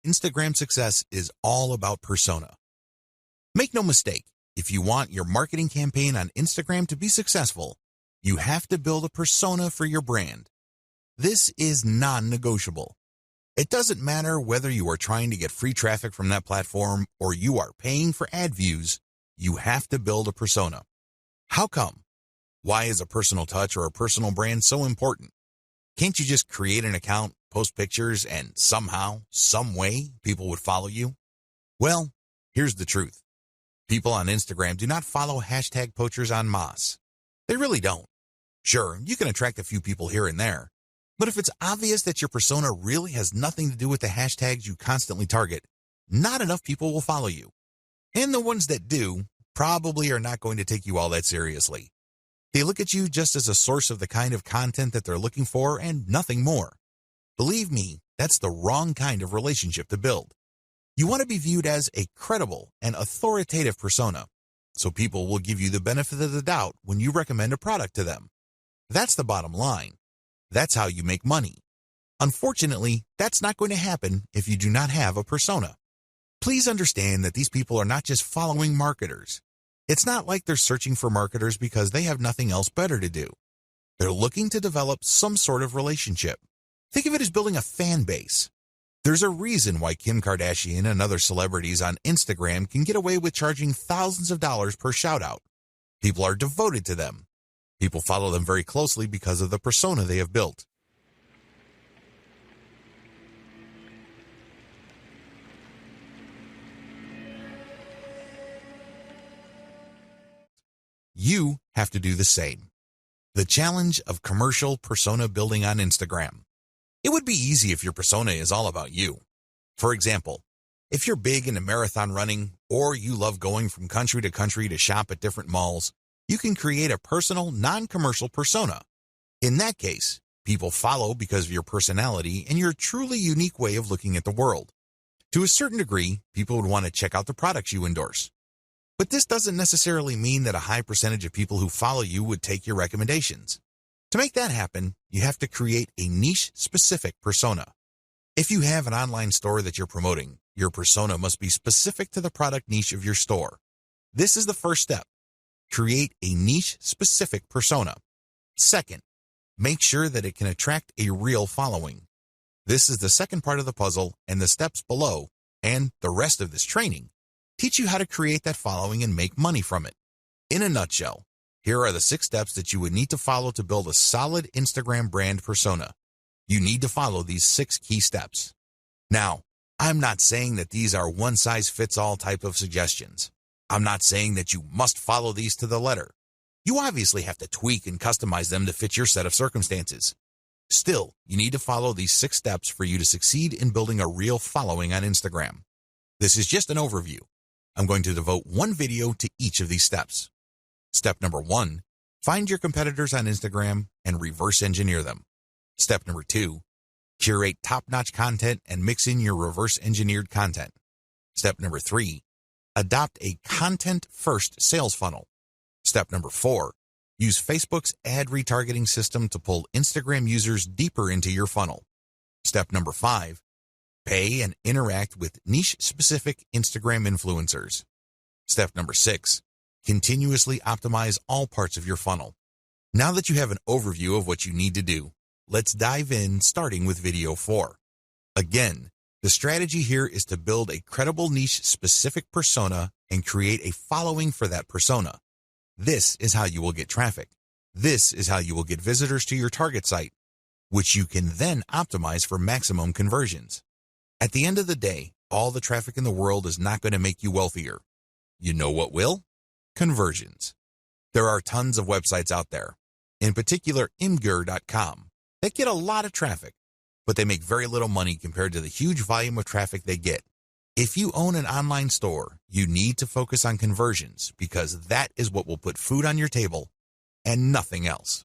Instagram success is all about persona. Make no mistake, if you want your marketing campaign on Instagram to be successful, you have to build a persona for your brand. This is non-negotiable. It doesn't matter whether you are trying to get free traffic from that platform or you are paying for ad views, you have to build a persona. How come? Why is a personal touch or a personal brand so important? Can't you just create an account, post pictures, and somehow, some way, people would follow you? Well, here's the truth. People on Instagram do not follow hashtag poachers en masse. They really don't. Sure, you can attract a few people here and there, but if it's obvious that your persona really has nothing to do with the hashtags you constantly target, not enough people will follow you. And the ones that do probably are not going to take you all that seriously. They look at you just as a source of the kind of content that they're looking for and nothing more. Believe me, that's the wrong kind of relationship to build. You want to be viewed as a credible and authoritative persona, so people will give you the benefit of the doubt when you recommend a product to them. That's the bottom line. That's how you make money. Unfortunately, that's not going to happen if you do not have a persona. Please understand that these people are not just following marketers. It's not like they're searching for marketers because they have nothing else better to do. They're looking to develop some sort of relationship. Think of it as building a fan base. There's a reason why Kim Kardashian and other celebrities on Instagram can get away with charging thousands of dollars per shout-out. People are devoted to them. People follow them very closely because of the persona they have built. You have to do the same. The challenge of commercial persona building on Instagram. It would be easy if your persona is all about you. For example, if you're big into marathon running or you love going from country to shop at different malls, you can create a personal, non-commercial persona. In that case, people follow because of your personality and your truly unique way of looking at the world. To a certain degree, people would want to check out the products you endorse. But this doesn't necessarily mean that a high percentage of people who follow you would take your recommendations. To make that happen, you have to create a niche-specific persona. If you have an online store that you're promoting, your persona must be specific to the product niche of your store. This is the first step. Create a niche-specific persona. Second, make sure that it can attract a real following. This is the second part of the puzzle, and the steps below, and the rest of this training, teach you how to create that following and make money from it. In a nutshell, here are the 6 steps that you would need to follow to build a solid Instagram brand persona. You need to follow these 6 key steps. Now, I'm not saying that these are one-size-fits-all type of suggestions. I'm not saying that you must follow these to the letter. You obviously have to tweak and customize them to fit your set of circumstances. Still, you need to follow these 6 steps for you to succeed in building a real following on Instagram. This is just an overview. I'm going to devote one video to each of these steps. Step number 1, find your competitors on Instagram and reverse engineer them. Step number 2, curate top-notch content and mix in your reverse engineered content. Step number 3, adopt a content-first sales funnel. Step number 4, use Facebook's ad retargeting system to pull Instagram users deeper into your funnel. Step number 5, pay and interact with niche-specific Instagram influencers. Step number 6, continuously optimize all parts of your funnel. Now that you have an overview of what you need to do, let's dive in starting with video 4. Again, the strategy here is to build a credible niche-specific persona and create a following for that persona. This is how you will get traffic. This is how you will get visitors to your target site, which you can then optimize for maximum conversions. At the end of the day, all the traffic in the world is not going to make you wealthier. You know what will? Conversions. There are tons of websites out there, in particular imgur.com, that get a lot of traffic, but they make very little money compared to the huge volume of traffic they get. If you own an online store, you need to focus on conversions because that is what will put food on your table and nothing else.